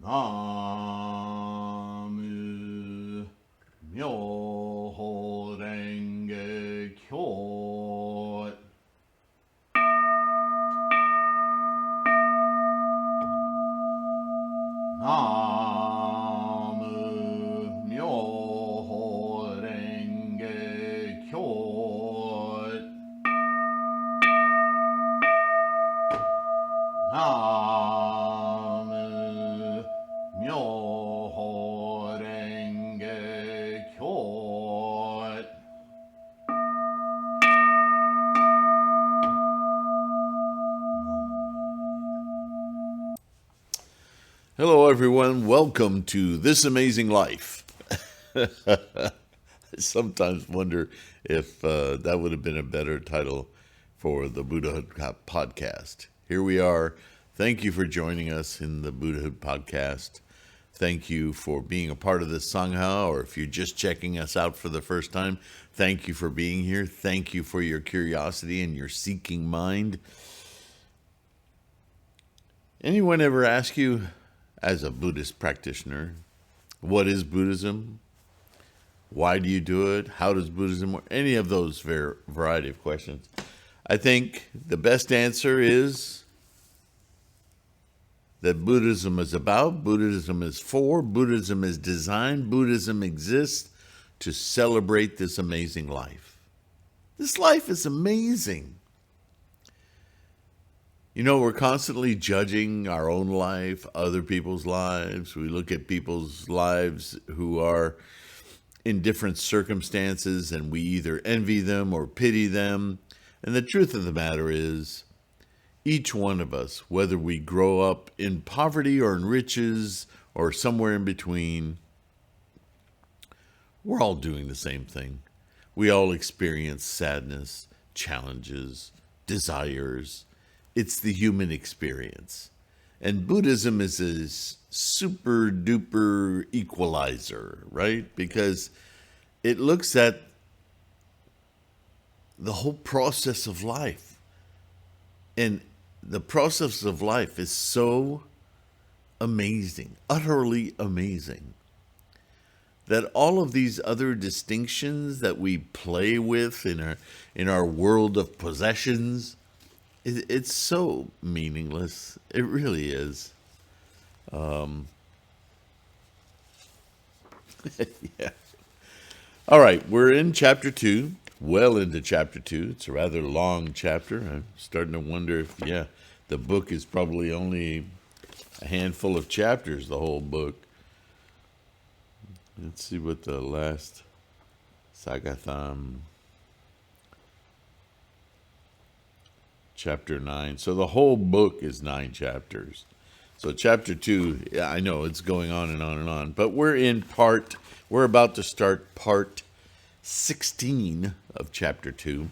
Namu Myoho Renge Kyo. Namu Myoho Renge Kyo. Namu Myoho Renge Kyo. Hello, everyone. Welcome to This Amazing Life. I sometimes wonder if that would have been a better title for the Buddhahood podcast. Here we are. Thank you for joining us in the Buddhahood podcast. Thank you for being a part of this Sangha, or if you're just checking us out for the first time, thank you for being here. Thank you for your curiosity and your seeking mind. Anyone ever ask you, as a Buddhist practitioner, what is Buddhism? Why do you do it? How does Buddhism work? Any of those variety of questions. I think the best answer is that Buddhism is about, Buddhism is for, Buddhism is designed, Buddhism exists to celebrate this amazing life. This life is amazing. You know, we're constantly judging our own life, other people's lives. We look at people's lives who are in different circumstances, and we either envy them or pity them. And the truth of the matter is, each one of us, whether we grow up in poverty or in riches or somewhere in between, we're all doing the same thing. We all experience sadness, challenges, desires. It's the human experience. And Buddhism is a super duper equalizer, right? Because it looks at the whole process of life. And the process of life is so amazing, utterly amazing, that all of these other distinctions that we play with in our world of possessions, it's so meaningless. It really is. Yeah. All right, we're in chapter 2, well into chapter 2. It's a rather long chapter. I'm starting to wonder if, the book is probably only a handful of chapters, the whole book. Let's see what the last Sagatham, chapter 9. So the whole book is 9 chapters. So chapter 2, I know it's going on and on and on, but we're about to start part 16 of chapter 2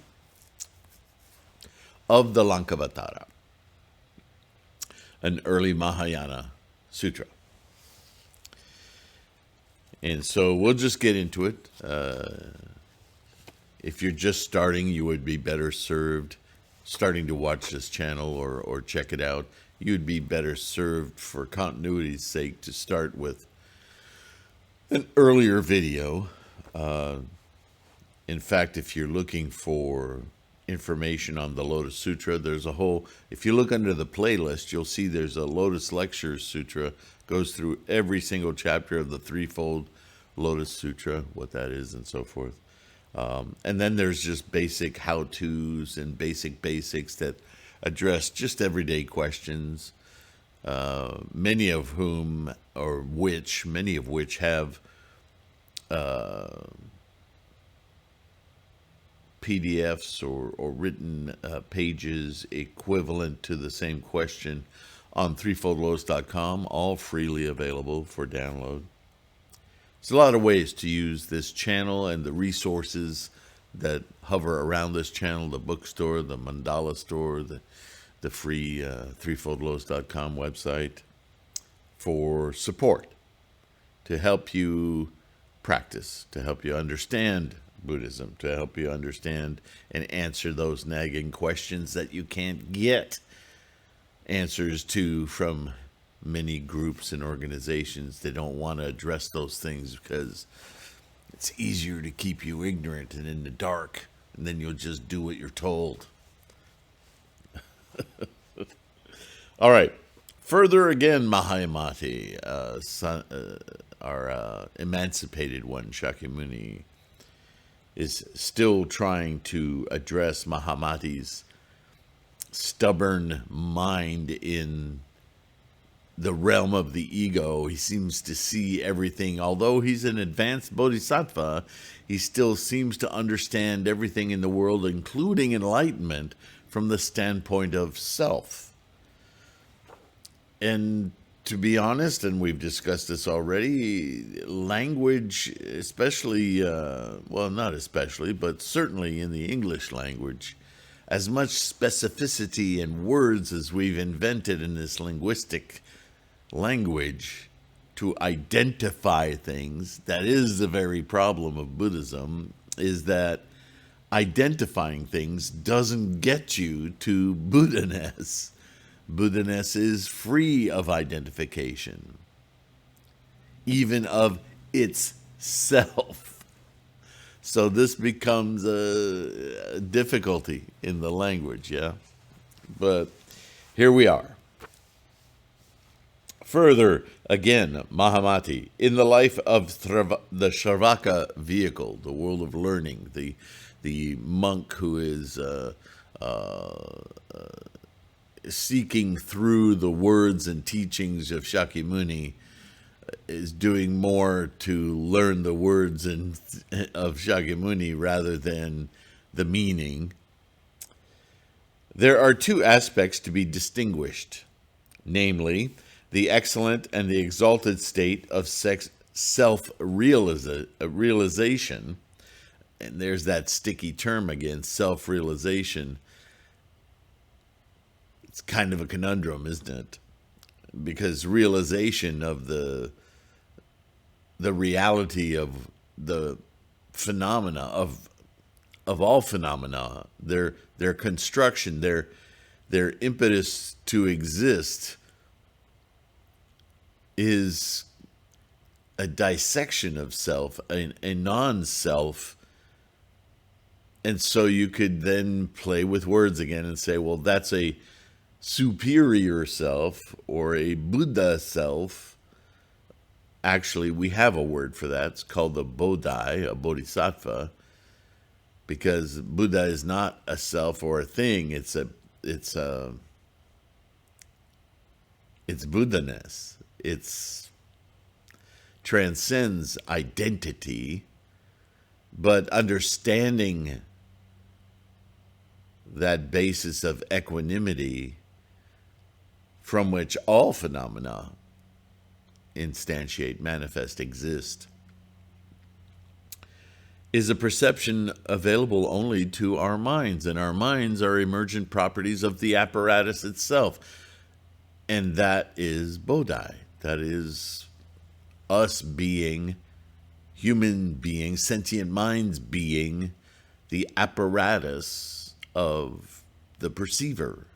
of the Lankavatara, an early Mahayana sutra. And so we'll just get into it. If you're just starting, you would be better served starting to watch this channel or check it out. You'd be better served, for continuity's sake, to start with an earlier video. In fact, if you're looking for information on the Lotus Sutra, if you look under the playlist, you'll see there's a Lotus Lectures Sutra, goes through every single chapter of the Threefold Lotus Sutra, what that is and so forth. And then there's just basic how-tos and basics that address just everyday questions, many of which have PDFs or written pages equivalent to the same question on threefoldlotus.com, all freely available for download. There's a lot of ways to use this channel and the resources that hover around this channel, the bookstore, the mandala store, the free threefoldlotus.com website, for support, to help you practice, to help you understand Buddhism, to help you understand and answer those nagging questions that you can't get answers to from many groups and organizations, they don't want to address those things because it's easier to keep you ignorant and in the dark, and then you'll just do what you're told. All right. Further again, Mahamati, our emancipated one, Shakyamuni, is still trying to address Mahamati's stubborn mind in the realm of the ego. He seems to see everything. Although he's an advanced bodhisattva, he still seems to understand everything in the world, including enlightenment, from the standpoint of self. And to be honest, and we've discussed this already, language, especially, well, not especially, but certainly in the English language, as much specificity and words as we've invented in this linguistic language to identify things, that is the very problem of Buddhism, is that identifying things doesn't get you to Buddha-ness. Buddha-ness is free of identification, even of itself. So this becomes a difficulty in the language, yeah? But here we are. Further, again, Mahamati, in the life of the Shravaka vehicle, the world of learning, the monk who is seeking through the words and teachings of Shakyamuni, is doing more to learn the words of Shakyamuni rather than the meaning. There are two aspects to be distinguished, namely, the excellent and the exalted state of self-realization. And there's that sticky term again, self-realization. It's kind of a conundrum, isn't it? Because realization of the reality of the phenomena, of all phenomena, their construction, their impetus to exist, is a dissection of self, a non-self. And so you could then play with words again and say, well, that's a superior self or a Buddha self. Actually, we have a word for that. It's called a Bodhi, a bodhisattva, because Buddha is not a self or a thing. It's Buddha-ness. It transcends identity, but understanding that basis of equanimity from which all phenomena instantiate, manifest, exist, is a perception available only to our minds, and our minds are emergent properties of the apparatus itself, and that is Bodhi. That is us being, human beings, sentient minds being the apparatus of the perceiver,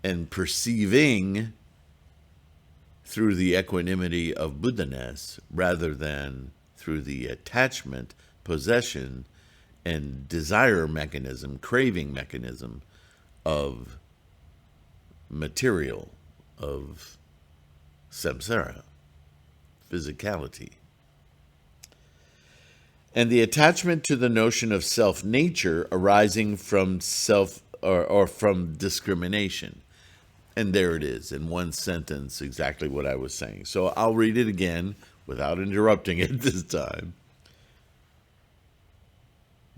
and perceiving through the equanimity of Buddha-ness rather than through the attachment, possession, and desire mechanism, craving mechanism of material, of samsara, physicality. And the attachment to the notion of self-nature arising from self or from discrimination. And there it is, in one sentence, exactly what I was saying. So I'll read it again without interrupting it this time.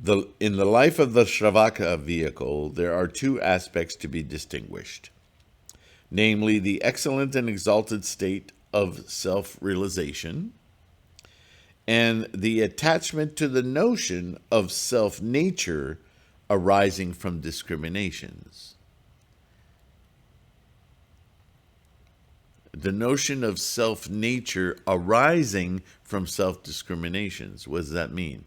In the life of the Shravaka vehicle, there are two aspects to be distinguished, namely the excellent and exalted state of self-realization and the attachment to the notion of self-nature arising from discriminations. The notion of self-nature arising from self-discriminations. What does that mean?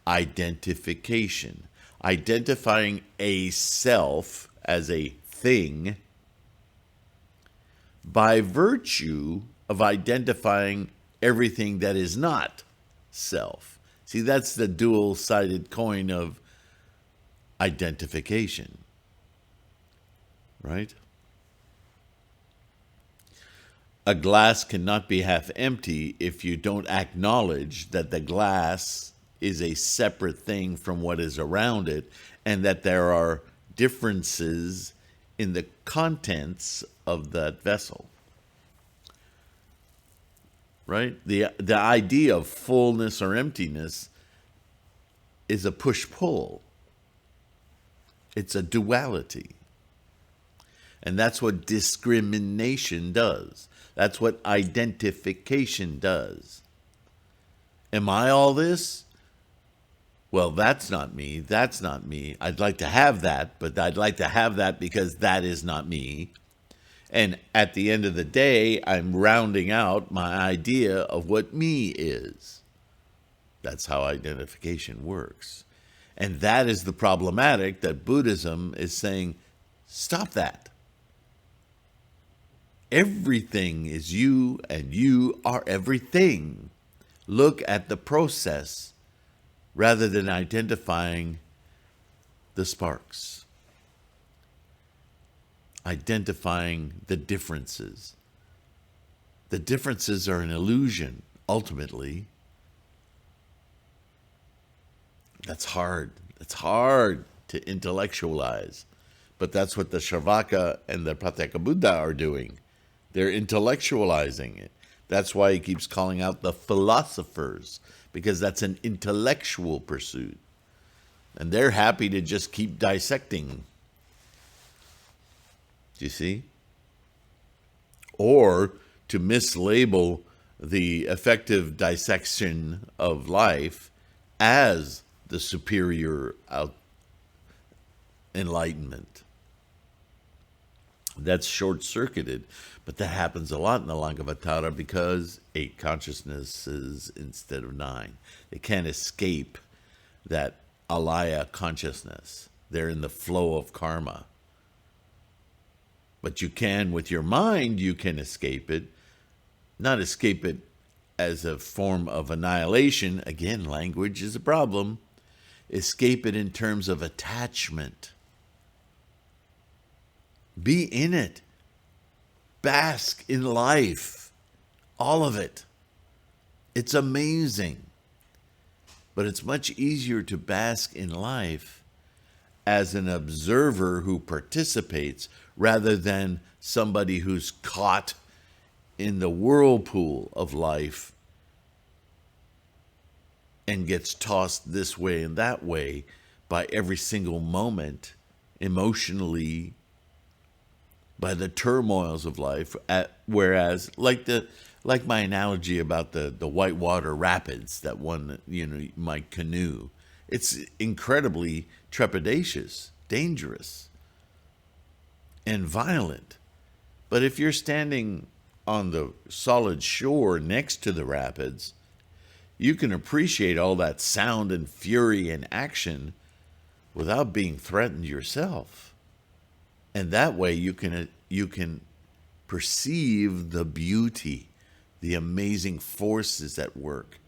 Identification. Identifying a self as a thing by virtue of identifying everything that is not self. See, that's the dual-sided coin of identification, right? A glass cannot be half empty if you don't acknowledge that the glass is a separate thing from what is around it, and that there are differences in the contents of that vessel. Right? The idea of fullness or emptiness is a push-pull. It's a duality. And that's what discrimination does. That's what identification does. Am I all this? Well, that's not me. That's not me. I'd like to have that, but I'd like to have that because that is not me. And at the end of the day, I'm rounding out my idea of what me is. That's how identification works. And that is the problematic that Buddhism is saying, stop that. Everything is you, and you are everything. Look at the process rather than identifying the sparks. Identifying the differences. The differences are an illusion, ultimately. That's hard. It's hard to intellectualize. But that's what the Sravaka and the Pratyekabuddha are doing. They're intellectualizing it. That's why he keeps calling out the philosophers, because that's an intellectual pursuit. And they're happy to just keep dissecting. Do you see? Or to mislabel the effective dissection of life as the superior enlightenment. That's short-circuited, but that happens a lot in the Lankavatara because 8 consciousnesses instead of 9. They can't escape that alaya consciousness. They're in the flow of karma. But you can, with your mind, you can escape it. Not escape it as a form of annihilation. Again, language is a problem. Escape it in terms of attachment. Be in it. Bask in life. All of it. It's amazing. But it's much easier to bask in life as an observer who participates rather than somebody who's caught in the whirlpool of life and gets tossed this way and that way by every single moment emotionally, by the turmoils of life. Whereas, like my analogy about the whitewater rapids that one, my canoe, it's incredibly trepidatious, dangerous, and violent. But if you're standing on the solid shore next to the rapids, you can appreciate all that sound and fury and action without being threatened yourself. And that way you can perceive the beauty, the amazing forces at work.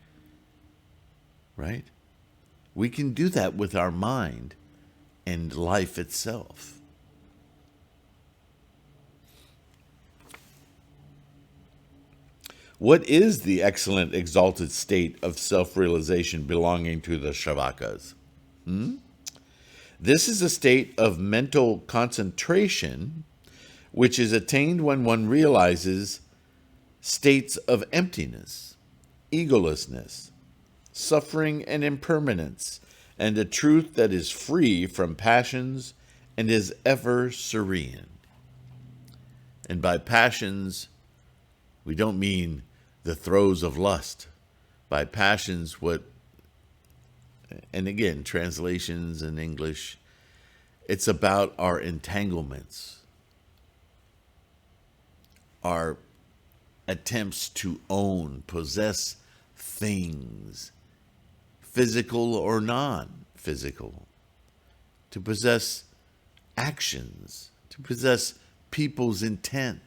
Right? We can do that with our mind and life itself. What is the excellent, exalted state of self-realization belonging to the Shravakas? This is a state of mental concentration which is attained when one realizes states of emptiness, egolessness, suffering and impermanence, and a truth that is free from passions and is ever serene. And by passions, we don't mean the throes of lust. By passions, and again, translations in English, it's about our entanglements, our attempts to own, possess things, physical or non-physical, to possess actions, to possess people's intent.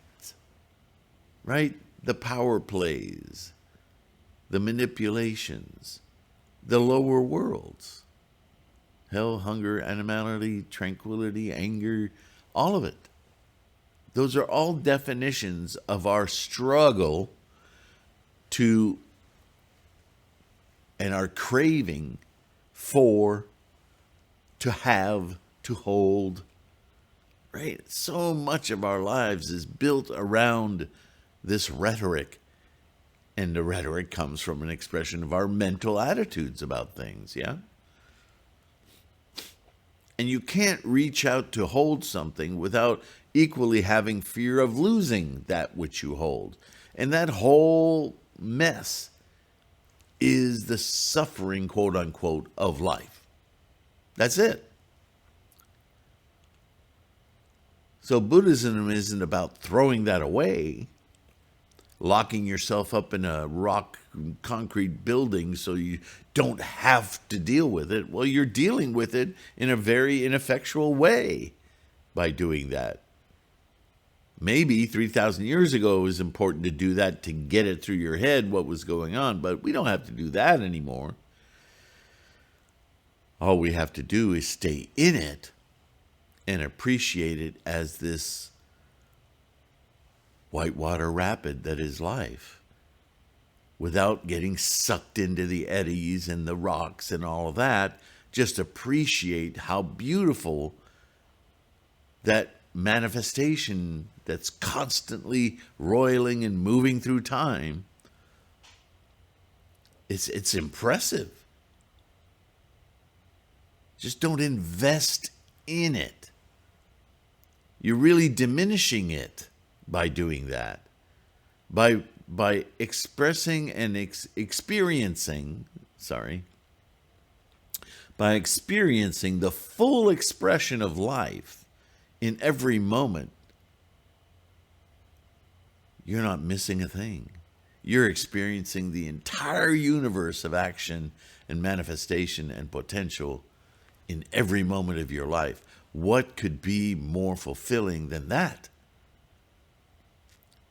right? The power plays, the manipulations, the lower worlds. Hell, hunger, animality, tranquility, anger, all of it. Those are all definitions of our struggle to and our craving for, to have, to hold. Right? So much of our lives is built around this rhetoric. And the rhetoric comes from an expression of our mental attitudes about things, yeah? And you can't reach out to hold something without equally having fear of losing that which you hold. And that whole mess is the suffering, quote unquote, of life. That's it. So Buddhism isn't about throwing that away, locking yourself up in a rock concrete building so you don't have to deal with it. Well, you're dealing with it in a very ineffectual way by doing that. Maybe 3,000 years ago it was important to do that to get it through your head what was going on, but we don't have to do that anymore. All we have to do is stay in it and appreciate it as this whitewater rapid that is life, without getting sucked into the eddies and the rocks and all of that. Just appreciate how beautiful that manifestation that's constantly roiling and moving through time. It's impressive. Just don't invest in it. You're really diminishing it by doing that. By expressing and experiencing the full expression of life in every moment, you're not missing a thing. You're experiencing the entire universe of action and manifestation and potential in every moment of your life. What could be more fulfilling than that?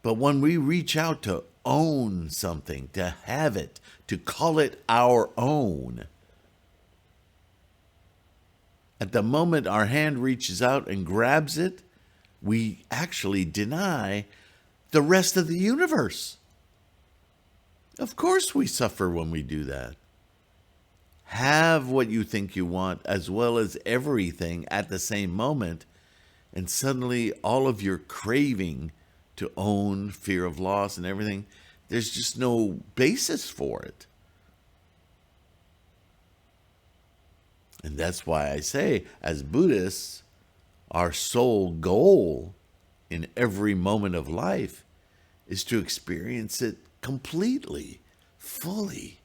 But when we reach out to own something, to have it, to call it our own, at the moment our hand reaches out and grabs it, we actually deny the rest of the universe. Of course we suffer when we do that. Have what you think you want as well as everything at the same moment, and suddenly all of your craving to own, fear of loss and everything, there's just no basis for it. And that's why I say, as Buddhists, our sole goal in every moment of life is to experience it completely, fully,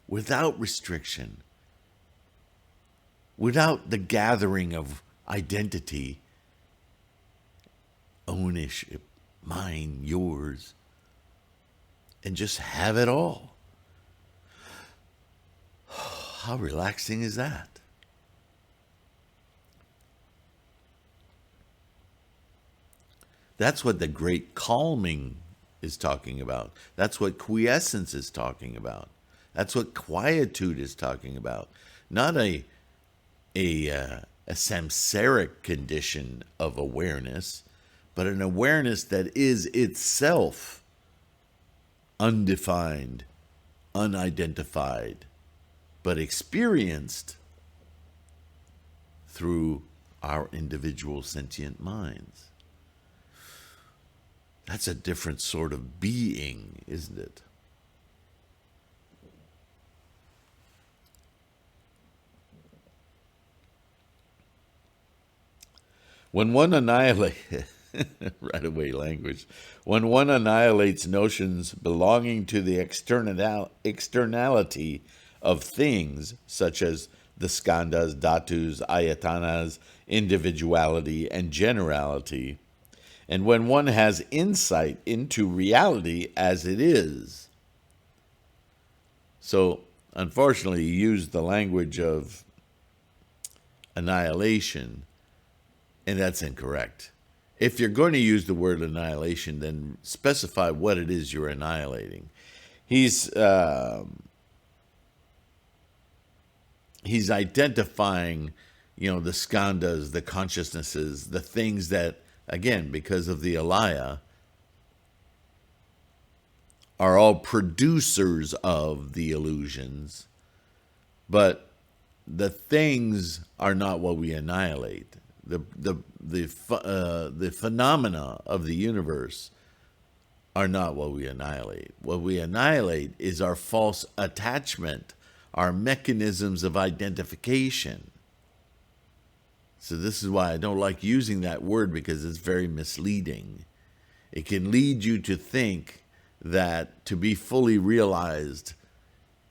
without restriction, without the gathering of identity, ownership, mine, yours, and just have it all. How relaxing is that? That's what the great calming is talking about. That's what quiescence is talking about. That's what quietude is talking about. Not a samsaric condition of awareness, but an awareness that is itself undefined, unidentified, but experienced through our individual sentient minds. That's a different sort of being, isn't it? When one annihilates, right away language, when one annihilates notions belonging to the externality of things, such as the skandhas, dhatus, ayatanas, individuality, and generality, and when one has insight into reality as it is. So, unfortunately, you use the language of annihilation, and that's incorrect. if you're going to use the word annihilation, then specify what it is you're annihilating. He's identifying, the skandhas, the consciousnesses, the things that, again, because of the alaya, are all producers of the illusions, but the things are not what we annihilate. The phenomena of the universe are not what we annihilate. What we annihilate is our false attachment, our mechanisms of identification. So this is why I don't like using that word, because it's very misleading. It can lead you to think that to be fully realized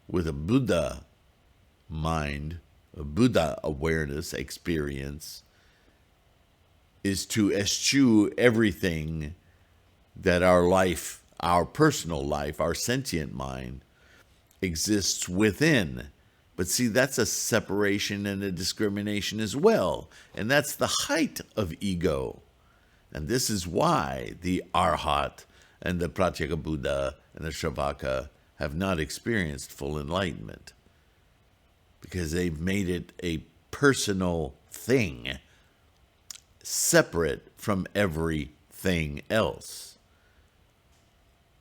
with a Buddha mind, a Buddha awareness experience, is to eschew everything that our life, our personal life, our sentient mind exists within. But see, that's a separation and a discrimination as well. And that's the height of ego. And this is why the Arhat and the Pratyeka Buddha and the Shravaka have not experienced full enlightenment, because they've made it a personal thing, separate from everything else.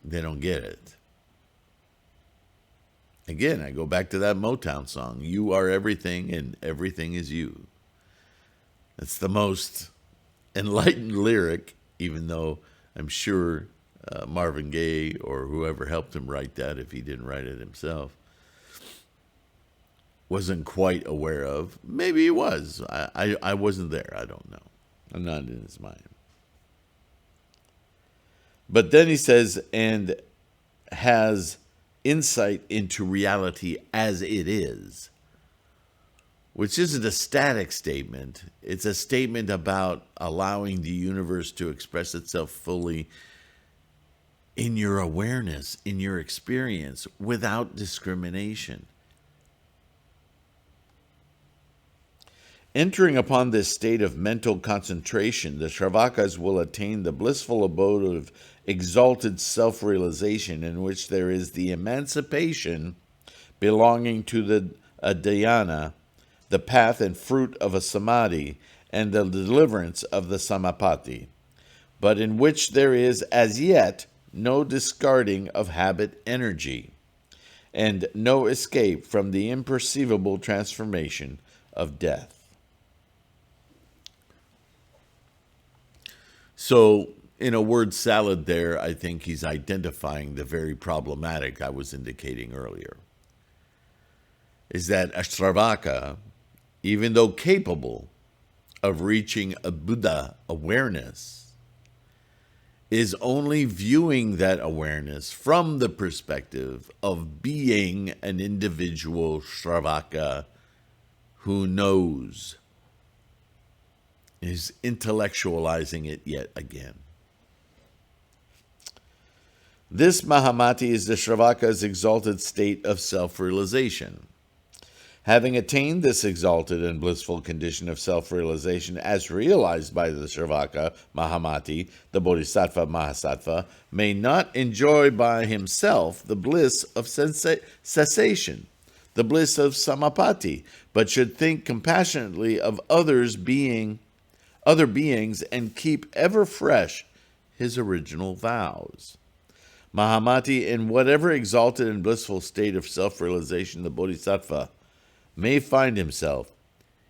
They don't get it. Again, I go back to that Motown song, "You are everything and everything is you." It's the most enlightened lyric, even though I'm sure Marvin Gaye or whoever helped him write that, if he didn't write it himself, wasn't quite aware of. Maybe he was. I wasn't there. I don't know. I'm not in his mind. But then he says, and has insight into reality as it is, which isn't a static statement. It's a statement about allowing the universe to express itself fully in your awareness, in your experience, without discrimination. Entering upon this state of mental concentration, the Shravakas will attain the blissful abode of exalted self-realization, in which there is the emancipation belonging to a dhyana, the path and fruit of a samadhi, and the deliverance of the samapatti, but in which there is as yet no discarding of habit energy, and no escape from the imperceivable transformation of death. So, in a word salad there, I think he's identifying the very problematic I was indicating earlier. Is that a Shravaka, even though capable of reaching a Buddha awareness, is only viewing that awareness from the perspective of being an individual Shravaka who knows, is intellectualizing it yet again. This Mahamati is the Shravaka's exalted state of self-realization. Having attained this exalted and blissful condition of self-realization as realized by the Shravaka Mahamati, the Bodhisattva Mahasattva may not enjoy by himself the bliss of cessation, the bliss of samapatti, but should think compassionately of other beings and keep ever fresh his original vows. Mahamati, in whatever exalted and blissful state of self-realization the Bodhisattva may find himself,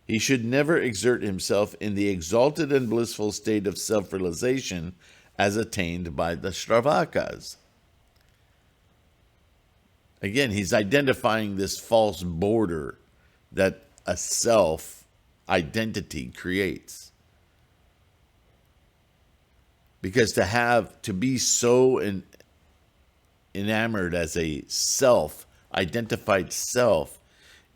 he should never exert himself in the exalted and blissful state of self-realization as attained by the Shravakas. Again, he's identifying this false border that a self-identity creates. Because to be so enamored as a self, identified self,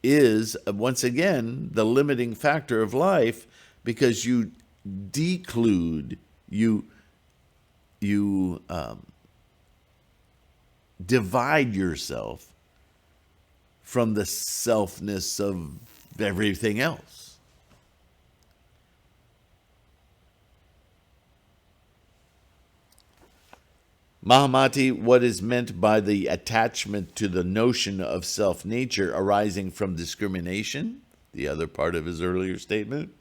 is, once again, the limiting factor of life, because you declude, you divide yourself from the selfness of everything else. Mahamati, what is meant by the attachment to the notion of self-nature arising from discrimination? The other part of his earlier statement.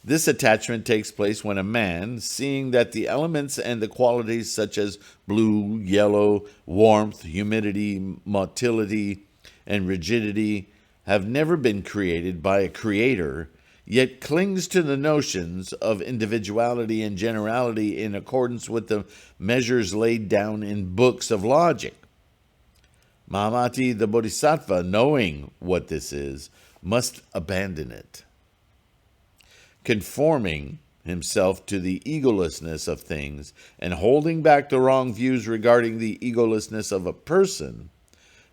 This attachment takes place when a man, seeing that the elements and the qualities such as blue, yellow, warmth, humidity, motility, and rigidity have never been created by a creator, yet clings to the notions of individuality and generality in accordance with the measures laid down in books of logic. Mahamati, the Bodhisattva, knowing what this is, must abandon it. Conforming himself to the egolessness of things and holding back the wrong views regarding the egolessness of a person,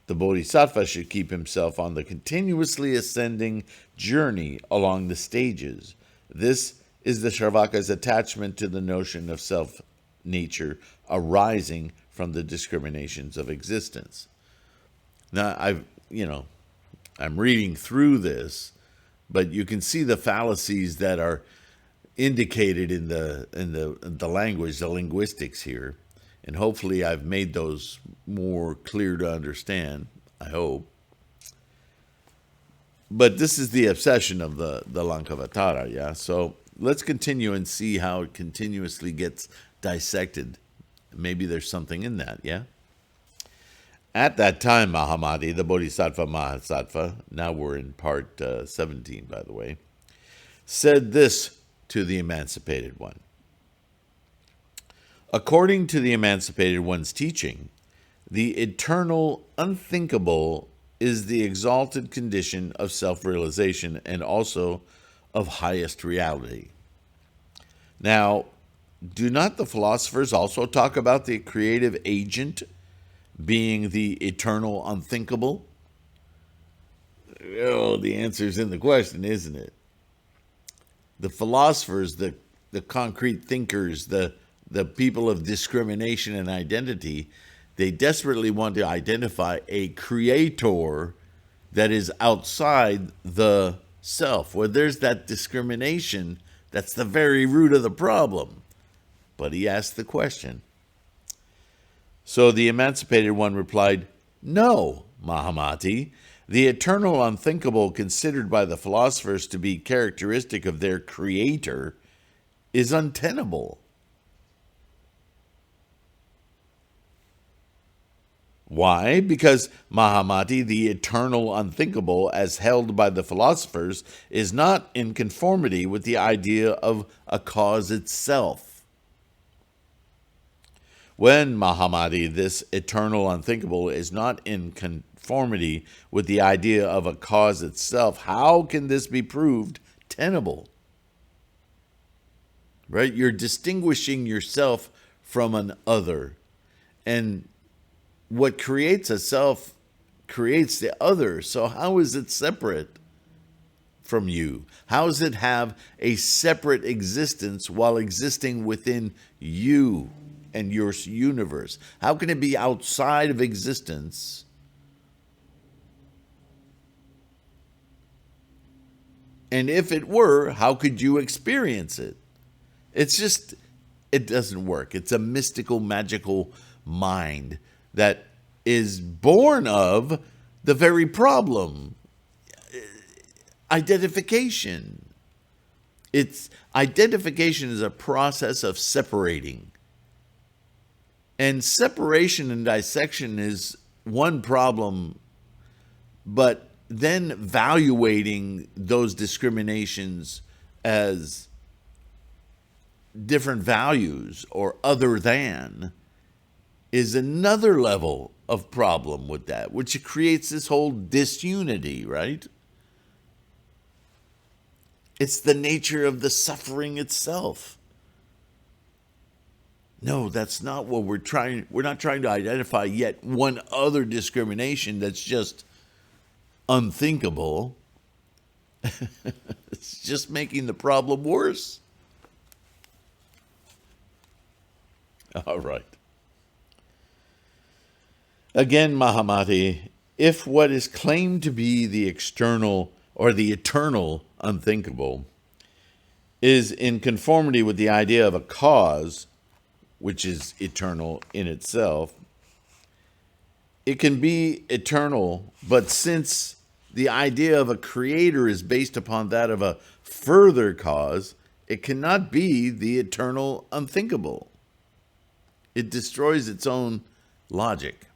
the Bodhisattva should keep himself on the continuously ascending journey along the stages. This is the Sravaka's attachment to the notion of self-nature arising from the discriminations of existence. Now, I'm reading through this, but you can see the fallacies that are indicated in the language, the linguistics here. And hopefully I've made those more clear to understand, I hope. But this is the obsession of the Lankavatara, yeah? So let's continue and see how it continuously gets dissected. Maybe there's something in that, yeah? At that time, Mahamati, the Bodhisattva Mahasattva, now we're in part 17, by the way, said this to the emancipated one. According to the emancipated one's teaching, the eternal unthinkable is the exalted condition of self-realization and also of highest reality. Now, do not the philosophers also talk about the creative agent being the eternal unthinkable? Oh, the answer's in the question, isn't it? The philosophers, the concrete thinkers, the people of discrimination and identity, they desperately want to identify a creator that is outside the self. Where there's that discrimination, that's the very root of the problem. But he asked the question. So the emancipated one replied, "No, Mahamati, the eternal unthinkable considered by the philosophers to be characteristic of their creator is untenable." Why? Because, Mahamati, the eternal unthinkable, as held by the philosophers, is not in conformity with the idea of a cause itself. When, Mahamati, this eternal unthinkable is not in conformity with the idea of a cause itself, how can this be proved tenable? Right? You're distinguishing yourself from an other. And what creates a self creates the other. So how is it separate from you? How does it have a separate existence while existing within you and your universe? How can it be outside of existence and if it were, how could you experience it? It doesn't work. It's a mystical, magical mind that is born of the very problem, identification. Identification is a process of separating. And separation and dissection is one problem, but then evaluating those discriminations as different values or other than is another level of problem with that, which creates this whole disunity, right? It's the nature of the suffering itself. No, that's not what we're not trying to identify yet one other discrimination that's just unthinkable. It's just making the problem worse. All right. Again, Mahamati, if what is claimed to be the external or the eternal unthinkable is in conformity with the idea of a cause, which is eternal in itself. It can be eternal, but since the idea of a creator is based upon that of a further cause, it cannot be the eternal unthinkable. It destroys its own logic.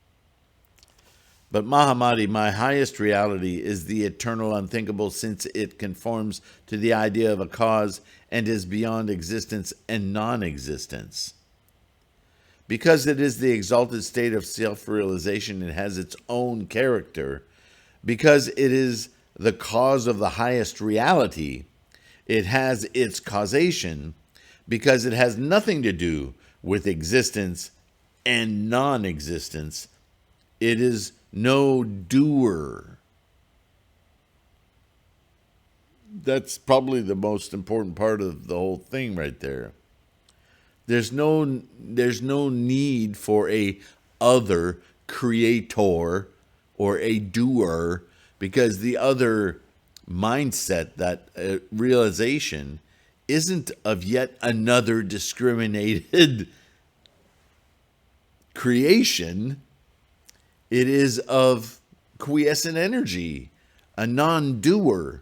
But Mahamati, my highest reality, is the eternal unthinkable, since it conforms to the idea of a cause and is beyond existence and non-existence. Because it is the exalted state of self-realization, it has its own character. Because it is the cause of the highest reality, it has its causation. Because it has nothing to do with existence and non-existence, it is no doer. That's probably the most important part of the whole thing right there. There's no need for a other creator or a doer, because the other mindset, that realization, isn't of yet another discriminated creation. It is of quiescent energy, a non-doer,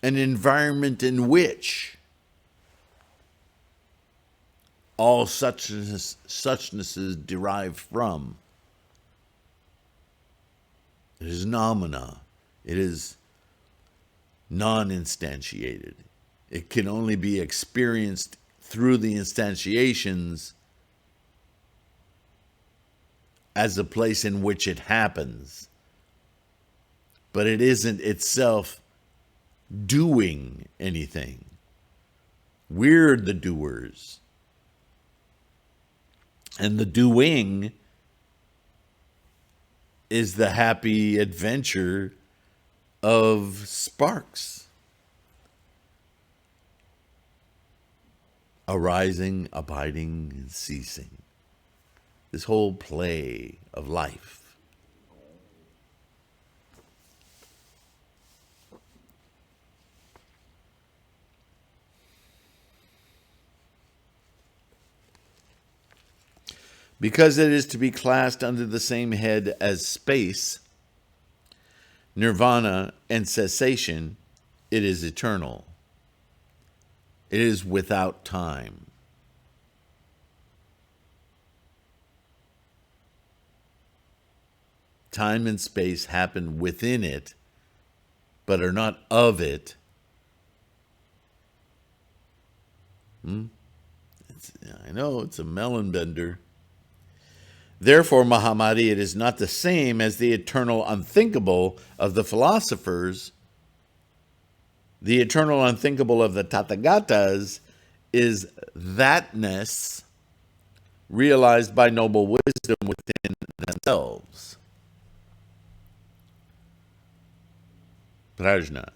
an environment in which all suchnesses derive from. It is noumena. It is non-instantiated. It can only be experienced through the instantiations as a place in which it happens. But it isn't itself doing anything. We're the doers. And the doing is the happy adventure of sparks. Arising, abiding, and ceasing. This whole play of life. Because it is to be classed under the same head as space, nirvana, and cessation, it is eternal. It is without time. Time and space happen within it, but are not of it. I know, it's a melon bender. Therefore, Mahamati, it is not the same as the eternal unthinkable of the philosophers. The eternal unthinkable of the Tathagatas is thatness realized by noble wisdom within themselves. Prajna.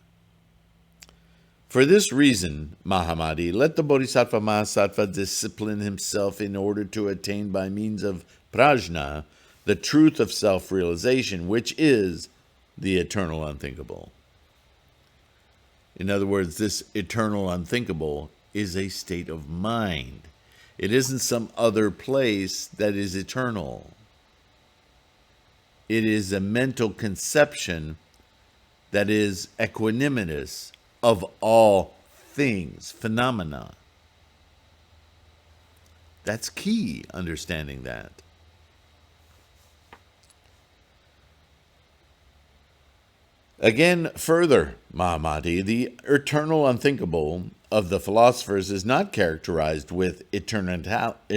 For this reason, Mahamati, let the Bodhisattva Mahasattva discipline himself in order to attain by means of prajna the truth of self-realization, which is the eternal unthinkable. In other words, this eternal unthinkable is a state of mind. It isn't some other place that is eternal. It is a mental conception that is equanimous of all things, phenomena. That's key, understanding that. Again, further, Mahamati, the eternal unthinkable of the philosophers is not characterized with eternality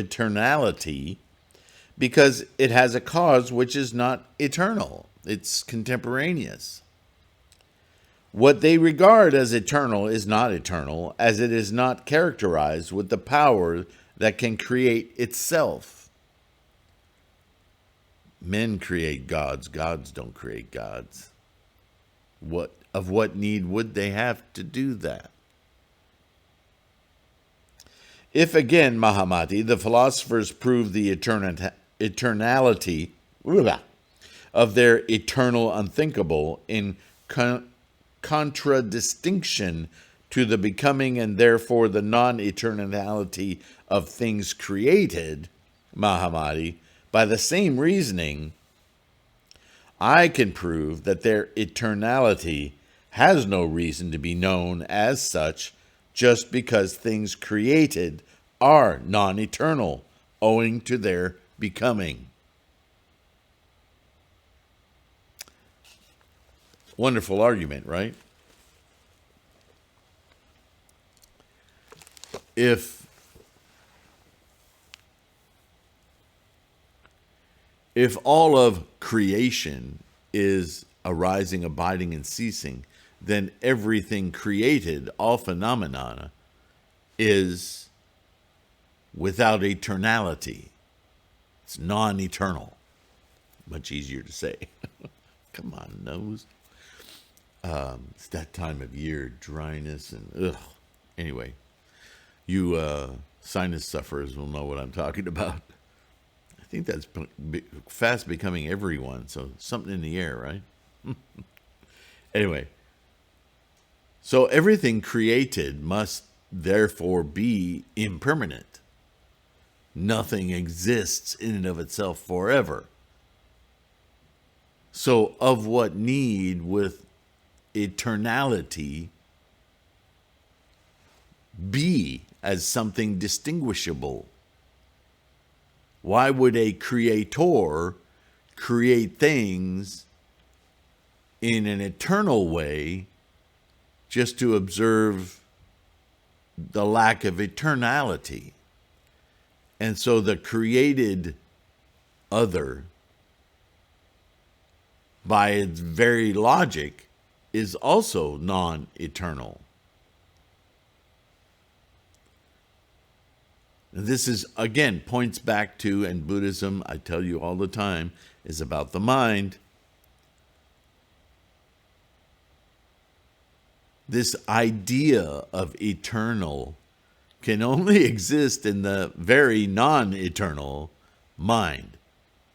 because it has a cause which is not eternal. It's contemporaneous. What they regard as eternal is not eternal, as it is not characterized with the power that can create itself. Men create gods. Gods don't create gods. Of what need would they have to do that? If again, Mahamati, the philosophers prove the eternality of their eternal unthinkable in contradistinction to the becoming and therefore the non-eternality of things created, Mahamati, by the same reasoning, I can prove that their eternality has no reason to be known as such just because things created are non-eternal, owing to their becoming. Wonderful argument, right? If all of creation is arising, abiding, and ceasing, then everything created, all phenomena, is without eternality. It's non-eternal. Much easier to say. Come on, nose. It's that time of year, dryness and ugh. Anyway, you sinus sufferers will know what I'm talking about. I think that's fast becoming everyone, so something in the air, right? Anyway, so everything created must therefore be impermanent. Nothing exists in and of itself forever. So of what need with eternality be as something distinguishable? Why would a creator create things in an eternal way just to observe the lack of eternality? And so the created other, by its very logic, is also non-eternal. This is, again, points back to, and Buddhism, I tell you all the time, is about the mind. This idea of eternal can only exist in the very non-eternal mind.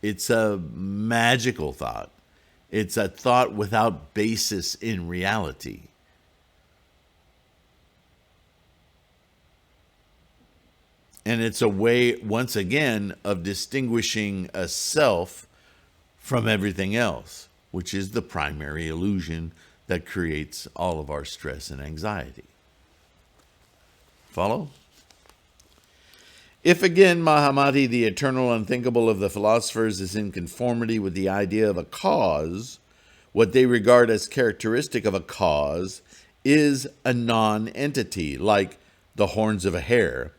It's a magical thought. It's a thought without basis in reality. And it's a way, once again, of distinguishing a self from everything else, which is the primary illusion that creates all of our stress and anxiety. Follow? If again, Mahamati, the eternal unthinkable of the philosophers, is in conformity with the idea of a cause, what they regard as characteristic of a cause is a non-entity, like the horns of a hare,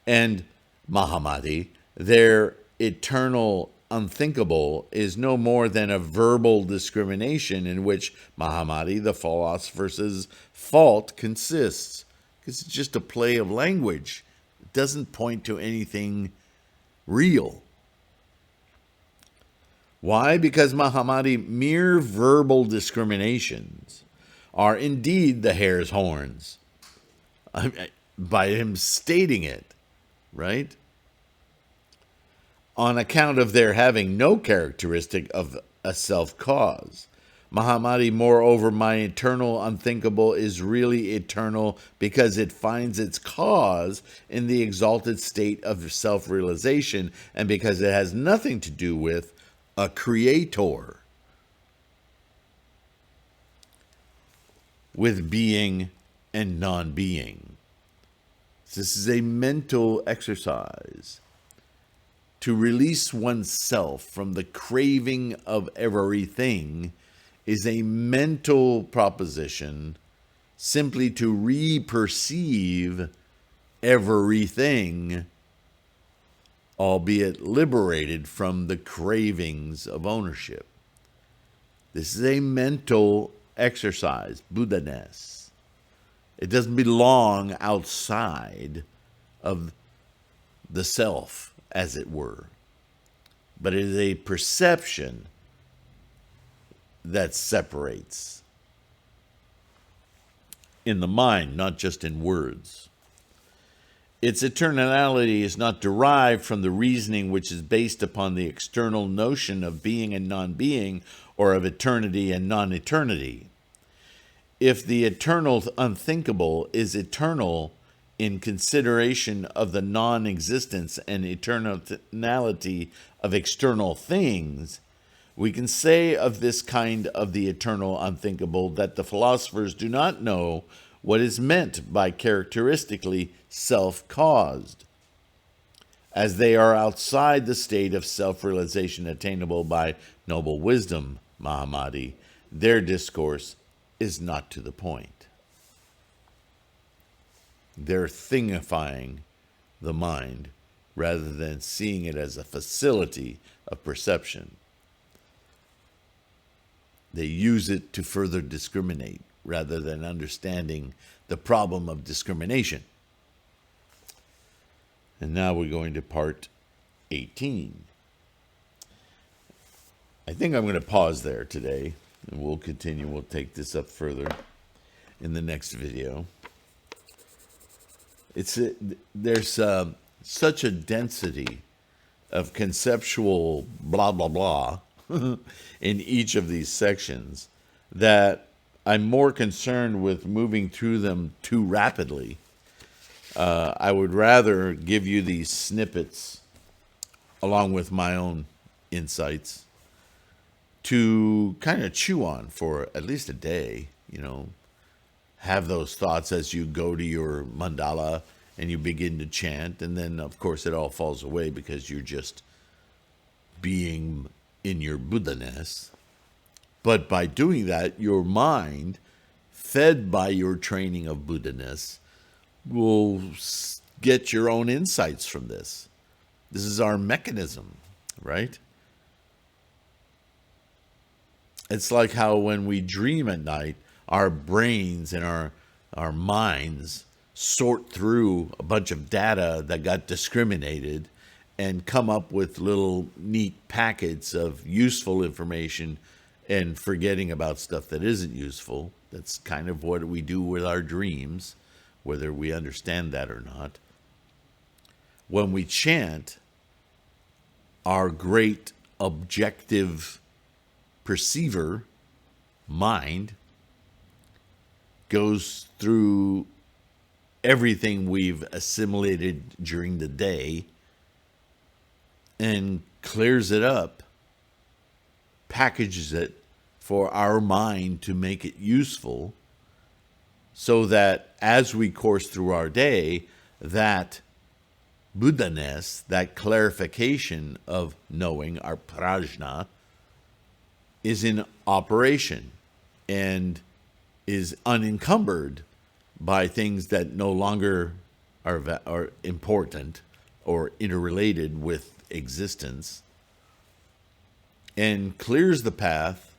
and Mahamati, their eternal unthinkable is no more than a verbal discrimination in which Mahamati, the philosopher's fault, consists. It's just a play of language. It doesn't point to anything real. Why? Because Mahamati, mere verbal discriminations are indeed the hare's horns. By him stating it, right? On account of their having no characteristic of a self-cause. Mahamati, moreover, my eternal unthinkable is really eternal because it finds its cause in the exalted state of self-realization and because it has nothing to do with a creator, with being and non-being. This is a mental exercise to release oneself from the craving of everything is a mental proposition simply to re-perceive everything, albeit liberated from the cravings of ownership. This is a mental exercise, Buddha-ness. It doesn't belong outside of the self, as it were. But it is a perception that separates in the mind, not just in words. Its eternality is not derived from the reasoning which is based upon the external notion of being and non-being, or of eternity and non-eternity. if the eternal unthinkable is eternal in consideration of the non-existence and eternality of external things, we can say of this kind of the eternal unthinkable that the philosophers do not know what is meant by characteristically self-caused. As they are outside the state of self-realization attainable by noble wisdom, Mahamadi, their discourse is not to the point. They're thingifying the mind rather than seeing it as a facility of perception. They use it to further discriminate rather than understanding the problem of discrimination. And now we're going to part 18. I think I'm going to pause there today, and we'll continue. We'll take this up further in the next video. There's such a density of conceptual blah, blah, blah in each of these sections that I'm more concerned with moving through them too rapidly. I would rather give you these snippets along with my own insights to kind of chew on for at least a day, have those thoughts as you go to your mandala and you begin to chant. And then, of course, it all falls away because you're just being in your Buddha-ness. But by doing that, your mind, fed by your training of Buddha-ness, will get your own insights from this. This is our mechanism, right? It's like how when we dream at night, our brains and our minds sort through a bunch of data that got discriminated and come up with little neat packets of useful information and forgetting about stuff that isn't useful. That's kind of what we do with our dreams, whether we understand that or not. When we chant, our great objective perceiver, mind, goes through everything we've assimilated during the day and clears it up, packages it for our mind to make it useful, so that as we course through our day, that Buddha-ness, that clarification of knowing, our prajna, is in operation and is unencumbered by things that no longer are important or interrelated with existence, and clears the path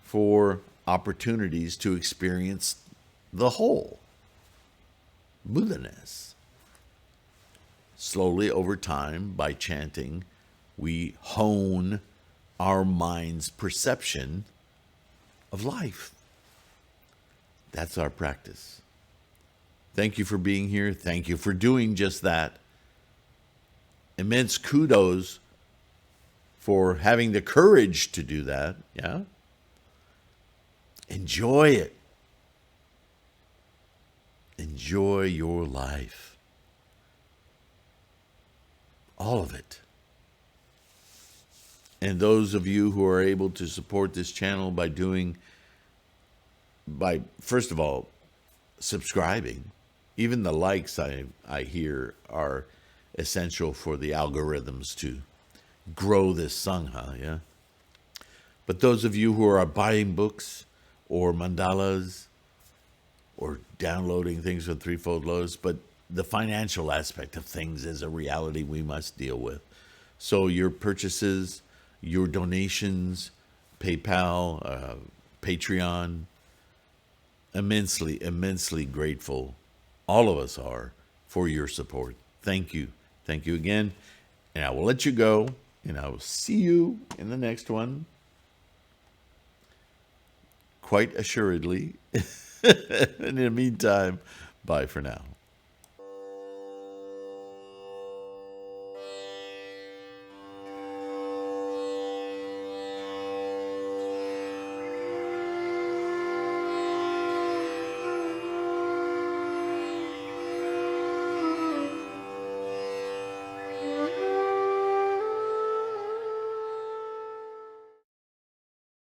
for opportunities to experience the whole Buddha-ness. Slowly over time, by chanting, we hone our mind's perception of life. That's our practice. Thank you for being here. Thank you for doing just that. Immense kudos for having the courage to do that. Yeah. Enjoy it. Enjoy your life. All of it. And those of you who are able to support this channel by first of all, subscribing. Even the likes I hear are essential for the algorithms to grow this Sangha, yeah? But those of you who are buying books or mandalas or downloading things from Threefold Lotus, but the financial aspect of things is a reality we must deal with. So your purchases, your donations, PayPal, Patreon, immensely, immensely grateful. All of us are for your support. Thank you. Thank you again. And I will let you go, and I will see you in the next one. Quite assuredly. In the meantime, bye for now.